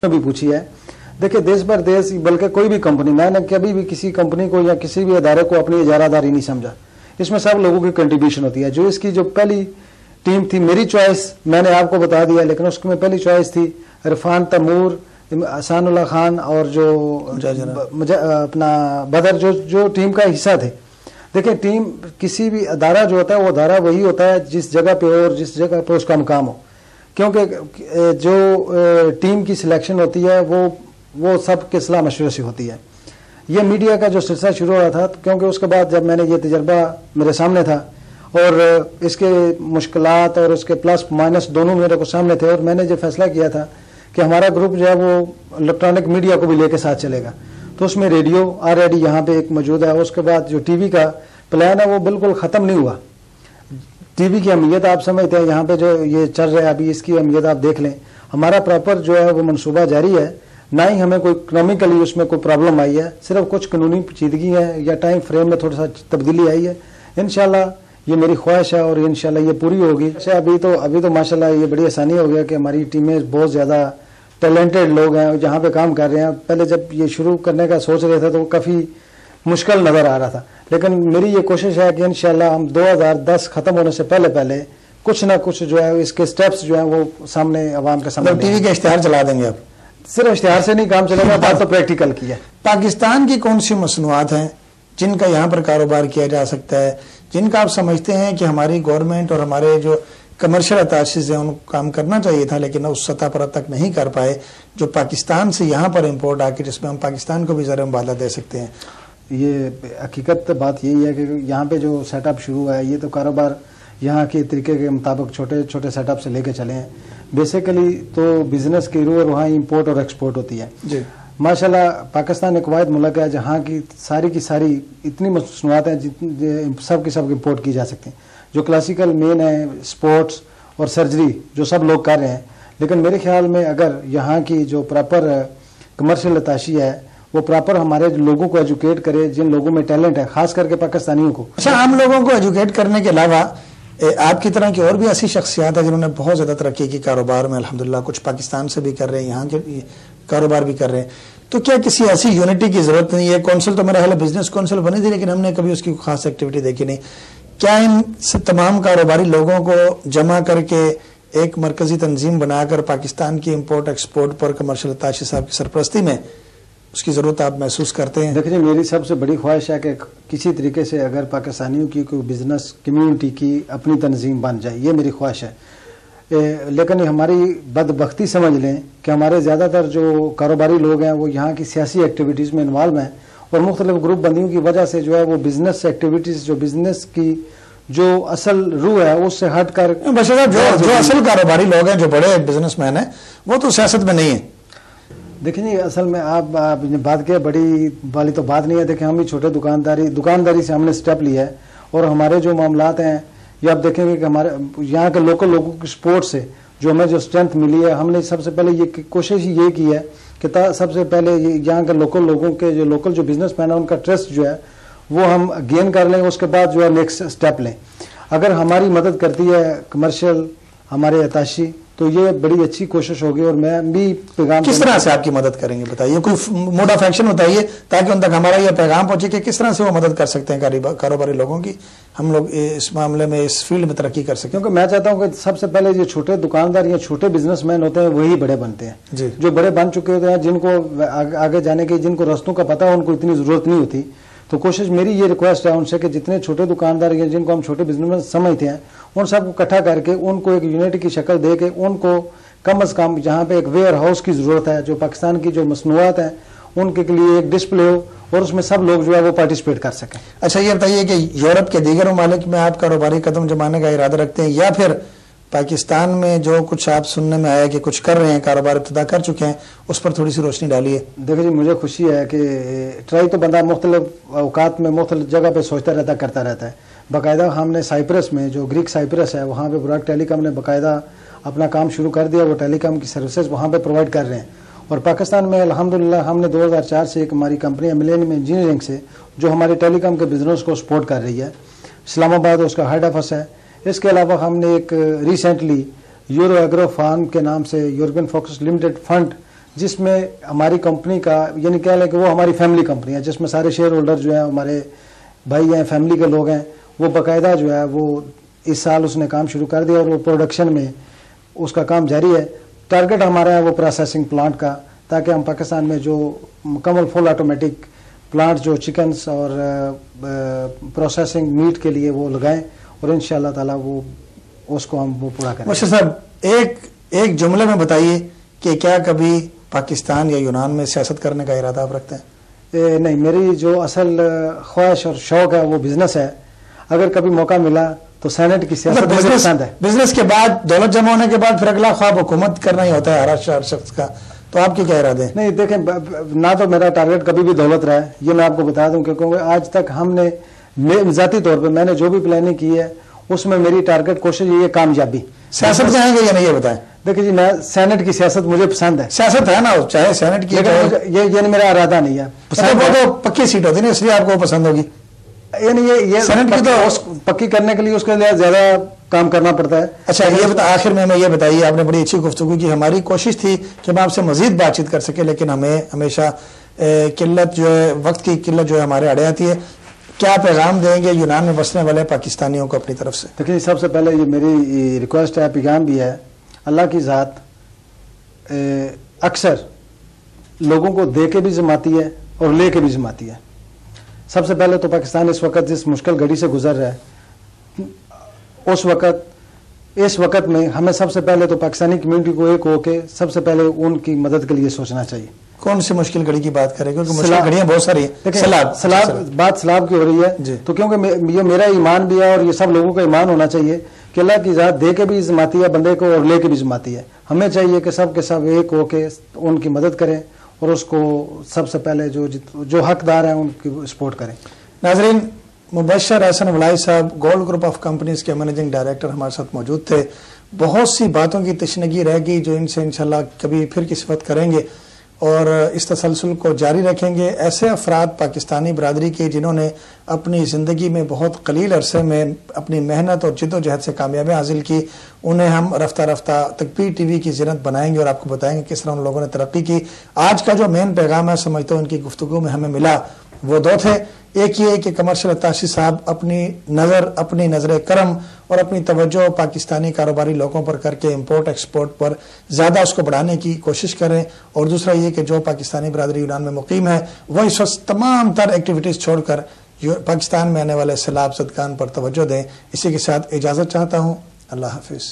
بھی پوچھی ہے. دیکھیں دیش بھر دیش بلکہ کوئی بھی کمپنی، میں نے کبھی بھی کسی کمپنی کو یا کسی بھی ادارے کو اپنی اجارہ داری نہیں سمجھا. اس میں سب لوگوں کی کنٹریبیوشن ہوتی ہے. جو اس کی جو پہلی ٹیم تھی، میری چوائس میں نے آپ کو بتا دیا، لیکن اس میں پہلی چوائس تھی عرفان تیمور، احسان اللہ خان اور جو اپنا بدر، جو ٹیم کا حصہ تھے. دیکھیں ٹیم کسی بھی ادارہ جو ہوتا ہے وہ ادارہ وہی ہوتا ہے جس جگہ پہ اور جس جگہ پہ اس کا مقام ہو، کیونکہ جو ٹیم کی سلیکشن ہوتی ہے وہ سب کے صلاح مشورے سے ہوتی ہے. یہ میڈیا کا جو سلسلہ شروع ہوا تھا، کیونکہ اس کے بعد جب میں نے یہ تجربہ میرے سامنے تھا اور اس کے مشکلات اور اس کے پلس مائنس دونوں میرے کو سامنے تھے، اور میں نے جو فیصلہ کیا تھا کہ ہمارا گروپ جو ہے وہ الیکٹرانک میڈیا کو بھی لے کے ساتھ چلے گا. تو اس میں ریڈیو آلریڈی یہاں پہ ایک موجود ہے. اس کے بعد جو ٹی وی کا پلان ہے وہ بالکل ختم نہیں ہوا. ٹی وی کی اہمیت آپ سمجھتے ہیں، یہاں پہ جو یہ چل رہا ہے ابھی اس کی اہمیت آپ دیکھ لیں. ہمارا پراپر جو ہے وہ منصوبہ جاری ہے، نہ ہی ہمیں کوئی اکنامیکلی اس میں کوئی پرابلم آئی ہے، صرف کچھ قانونی پیچیدگی ہے یا ٹائم فریم میں تھوڑا سا تبدیلی آئی ہے. انشاءاللہ یہ میری خواہش ہے اور انشاءاللہ یہ پوری ہوگی. ابھی تو ماشاءاللہ یہ بڑی آسانی ہو گیا کہ ہماری ٹیمیں بہت زیادہ ٹیلنٹڈ لوگ ہیں جہاں پہ کام کر رہے ہیں. پہلے جب یہ شروع کرنے کا سوچ رہے تھے تو کافی مشکل نظر آ رہا تھا، لیکن میری یہ کوشش ہے کہ انشاءاللہ ہم 2010 ختم ہونے سے پہلے کچھ نہ کچھ جو ہے اس کے سٹیپس جو ہیں وہ سامنے عوام کے سامنے. ٹی وی کا اشتہار چلا دیں گے آپ؟ صرف اشتہار سے نہیں کام چلے گا، بات تو پریکٹیکل کی ہے. پاکستان کی کون سی مصنوعات ہیں جن کا یہاں پر کاروبار کیا جا سکتا ہے، جن کا آپ سمجھتے ہیں کہ ہماری گورنمنٹ اور ہمارے جو کمرشل اتاشیز ہیں ان کو کام کرنا چاہیے تھا لیکن اس سطح پر اب تک نہیں کر پائے، جو پاکستان سے یہاں پر امپورٹ آ کے جس میں ہم پاکستان کو بھی زر مبادلہ دے سکتے ہیں؟ یہ حقیقت بات یہی ہے کہ یہاں پہ جو سیٹ اپ شروع ہے یہ تو کاروبار یہاں کے طریقے کے مطابق چھوٹے چھوٹے سیٹ اپ سے لے کے چلے ہیں. بیسیکلی تو بزنس کی روح وہاں امپورٹ اور ایکسپورٹ ہوتی ہے. جی ماشاءاللہ پاکستان ایک واحد ملک ہے جہاں کی ساری اتنی مصنوعات ہیں سب کی سب امپورٹ کی جا سکتی ہیں. جو کلاسیکل مین ہے اسپورٹس اور سرجری جو سب لوگ کر رہے ہیں، لیکن میرے خیال میں اگر یہاں کی جو پراپر کمرشل اتاشی ہے وہ پراپر ہمارے لوگوں کو ایجوکیٹ کرے، جن لوگوں میں ٹیلنٹ ہے خاص کر کے پاکستانیوں کو. اچھا، عام لوگوں کو ایجوکیٹ کرنے کے علاوہ آپ کی طرح کی اور بھی ایسی شخصیات ہیں جنہوں نے بہت زیادہ ترقی کی کاروبار میں الحمدللہ، کچھ پاکستان سے بھی کر رہے ہیں، یہاں کے کاروبار بھی کر رہے ہیں، تو کیا کسی ایسی یونٹی کی ضرورت نہیں ہے؟ کونسل تو میرا خیال ہے بزنس کونسل بنی تھی لیکن ہم نے کبھی اس کی خاص ایکٹیویٹی دیکھی نہیں. کیا ان تمام کاروباری لوگوں کو جمع کر کے ایک مرکزی تنظیم بنا کر پاکستان کی امپورٹ ایکسپورٹ پر کمرشل اتاشی صاحب کی سرپرستی میں اس کی ضرورت آپ محسوس کرتے ہیں؟ دیکھیے میری سب سے بڑی خواہش ہے کہ کسی طریقے سے اگر پاکستانیوں کی کوئی بزنس کمیونٹی کی اپنی تنظیم بن جائے، یہ میری خواہش ہے. لیکن ہماری بدبختی سمجھ لیں کہ ہمارے زیادہ تر جو کاروباری لوگ ہیں وہ یہاں کی سیاسی ایکٹیویٹیز میں انوالو ہیں اور مختلف گروپ بندیوں کی وجہ سے جو ہے وہ بزنس ایکٹیویٹیز، جو بزنس کی جو اصل روح ہے اس سے ہٹ کر جو اصل کاروباری لوگ ہیں، جو بڑے بزنس مین ہیں، وہ تو سیاست میں نہیں ہیں. دیکھیں جی، اصل میں آپ نے بات کیا بڑی والی تو بات نہیں ہے. دیکھیں ہم بھی چھوٹے دکانداری سے ہم نے سٹیپ لیا ہے اور ہمارے جو معاملات ہیں یہ آپ دیکھیں گے کہ ہمارے یہاں کے لوکل لوگوں کی سپورٹ سے جو ہمیں جو اسٹرینتھ ملی ہے، ہم نے سب سے پہلے یہ کوشش یہ کی ہے کہ سب سے پہلے یہاں کے لوکل لوگوں کے جو لوکل جو بزنس مین ہیں ان کا ٹرسٹ جو ہے وہ ہم گین کر لیں، اس کے بعد جو ہے نیکسٹ اسٹیپ لیں. اگر ہماری مدد کرتی ہے کمرشل ہمارے اتاشی تو یہ بڑی اچھی کوشش ہوگی. اور میں بھی پیغام کس طرح سے آپ کی مدد کریں گے بتائیے، کوئی موڈ آف ایکشن بتائیے تاکہ ان تک ہمارا یہ پیغام پہنچے کہ کس طرح سے وہ مدد کر سکتے ہیں کاروباری لوگوں کی، ہم لوگ اس معاملے میں اس فیلڈ میں ترقی کر سکیں. کیونکہ میں چاہتا ہوں کہ سب سے پہلے یہ چھوٹے دکاندار یا چھوٹے بزنس مین ہوتے ہیں وہی بڑے بنتے ہیں. جی. جو بڑے بن چکے ہوتے ہیں، جن کو آگے جانے کی جن کو رستوں کا پتہ ان کو اتنی ضرورت نہیں ہوتی. تو کوشش میری یہ ریکویسٹ ہے ان سے کہ جتنے چھوٹے دکاندار یا جن کو ہم چھوٹے بزنس مین سمجھتے ہیں ان سب کو اکٹھا کر کے ان کو ایک یونٹی کی شکل دے کے ان کو کم از کم جہاں پہ ایک ویئر ہاؤس کی ضرورت ہے، جو پاکستان کی جو مصنوعات ہیں ان کے لیے ایک ڈسپلے ہو اور اس میں سب لوگ جو ہے وہ پارٹیسپیٹ کر سکیں. اچھا یہ بتائیے کہ یورپ کے دیگر ممالک میں آپ کاروباری قدم جمانے کا ارادہ رکھتے ہیں یا پھر پاکستان میں جو کچھ آپ سننے میں آیا کہ کچھ کر رہے ہیں، کاروبار ابتدا کر چکے ہیں، اس پر تھوڑی سی روشنی ڈالیے. دیکھیں جی، مجھے خوشی ہے کہ ٹرائی تو بندہ مختلف اوقات میں مختلف جگہ پہ سوچتا رہتا ہے، کرتا رہتا ہے. باقاعدہ ہم نے سائپرس میں جو گریک سائپرس ہے وہاں پہ براک ٹیلی کام نے باقاعدہ اپنا کام شروع کر دیا. وہ ٹیلی کام کی سروسز وہاں پہ پرووائڈ کر رہے ہیں. اور پاکستان میں الحمدللہ ہم نے 2004 سے ایک ہماری کمپنی ملینیم انجینئرنگ سے جو ہمارے ٹیلی کام کے بزنس کو سپورٹ کر رہی ہے. اسلام آباد اس کا ہیڈ آفس ہے. اس کے علاوہ ہم نے ایک ریسنٹلی یورو ایگرو فارم کے نام سے یورپین فوکس لمیٹڈ فنڈ جس میں ہماری کمپنی کا یعنی کہہ لیں کہ وہ ہماری فیملی کمپنی ہے، جس میں سارے شیئر ہولڈر جو ہیں ہمارے بھائی ہیں، فیملی کے لوگ ہیں، وہ باقاعدہ جو ہے وہ اس سال اس نے کام شروع کر دیا اور وہ پروڈکشن میں اس کا کام جاری ہے. ٹارگٹ ہمارا ہے وہ پروسیسنگ پلانٹ کا، تاکہ ہم پاکستان میں جو مکمل فل آٹومیٹک پلانٹ جو چکنز اور پروسیسنگ میٹ کے لیے وہ لگائیں، اور انشاءاللہ تعالی وہ اس کو ہم وہ پورا کریں. مشرف صاحب ایک جملے میں بتائیے کہ کیا کبھی پاکستان یا یونان میں سیاست کرنے کا ارادہ آپ رکھتے ہیں؟ نہیں، میری جو اصل خواہش اور شوق ہے وہ بزنس ہے. اگر کبھی موقع ملا تو سینٹ کی سیاست مجھے پسند ہے. بزنس کے بعد دولت جمع ہونے کے بعد پھر اگلا خواب حکومت کرنا ہی ہوتا ہے ہر شخص کا، تو آپ کے کیا ارادے ہیں؟ نہیں دیکھیں، نہ تو میرا ٹارگٹ کبھی بھی دولت رہا ہے، یہ میں آپ کو بتا دوں، کیونکہ آج تک ہم نے ذاتی طور پہ میں نے جو بھی پلاننگ کی ہے اس میں میری ٹارگٹ کوشش یہ ہے کامیابی. سیاست میں آئیں گے یا نہیں یہ بتائیں؟ دیکھیں جی، میں سینٹ کی سیاست مجھے پسند ہے. سیاست ہے نا، چاہے سینٹ کی، یہ میرا ارادہ نہیں ہے. وہ تو پکی سیٹ ہوتی ہے اس لیے آپ کو پسند ہوگی. یعنی یہ سینٹ کی تو پکی کرنے کے لیے اس کے لیے زیادہ کام کرنا پڑتا ہے. اچھا، یہ آخر میں ہمیں یہ بتائیے، آپ نے بڑی اچھی گفتگو کی. ہماری کوشش تھی کہ ہم آپ سے مزید بات چیت کر سکیں، لیکن ہمیں ہمیشہ قلت جو ہے، وقت کی قلت جو ہے ہمارے اڑے آتی ہے. کیا پیغام دیں گے یونان میں بسنے والے پاکستانیوں کو اپنی طرف سے؟ دیکھیے، سب سے پہلے یہ میری ریکویسٹ ہے، پیغام بھی ہے. اللہ کی ذات اکثر لوگوں کو دے کے بھی ذماتی ہے اور لے کے بھی ذماتی ہے. سب سے پہلے تو پاکستان اس وقت جس مشکل گھڑی سے گزر رہا ہے، اس وقت میں ہمیں سب سے پہلے تو پاکستانی کمیونٹی کو ایک ہو کے سب سے پہلے ان کی مدد کے لیے سوچنا چاہیے. کون سی مشکل گھڑی کی بات کریں؟ کیونکہ مشکل گھڑیاں بہت ساری ہیں. بات سلاب کی ہو رہی ہے، تو کیونکہ یہ میرا ایمان بھی ہے اور یہ سب لوگوں کا ایمان ہونا چاہیے کہ اللہ کی ذات دے کے بھی ذماتی ہے بندے کو اور لے کے بھی ذماتی ہے. ہمیں چاہیے کہ سب کے سب ایک ہو کے ان کی مدد کریں اور اس کو سب سے پہلے جو حقدار ہیں ان کی سپورٹ کریں. ناظرین، مبشر احسن ولائی صاحب گولڈ گروپ آف کمپنیز کے مینیجنگ ڈائریکٹر ہمارے ساتھ موجود تھے. بہت سی باتوں کی تشنگی رہ گئی جو ان سے انشاءاللہ کبھی پھر کسی وقت کریں گے اور اس تسلسل کو جاری رکھیں گے. ایسے افراد پاکستانی برادری کے جنہوں نے اپنی زندگی میں بہت قلیل عرصے میں اپنی محنت اور جد و جہد سے کامیابیاں حاصل کی، انہیں ہم رفتہ رفتہ تکبیر ٹی وی کی زینت بنائیں گے اور آپ کو بتائیں گے کس طرح ان لوگوں نے ترقی کی. آج کا جو مین پیغام ہے سمجھتا ہوں ان کی گفتگو میں ہمیں ملا، وہ دو تھے. ایک یہ کہ کمرشل اتاشی صاحب اپنی نظر کرم اور اپنی توجہ پاکستانی کاروباری لوگوں پر کر کے امپورٹ ایکسپورٹ پر زیادہ اس کو بڑھانے کی کوشش کریں. اور دوسرا یہ کہ جو پاکستانی برادری یونان میں مقیم ہے وہ اس وقت تمام تر ایکٹیویٹیز چھوڑ کر پاکستان میں آنے والے سیلاب زدگان پر توجہ دیں. اسی کے ساتھ اجازت چاہتا ہوں. اللہ حافظ.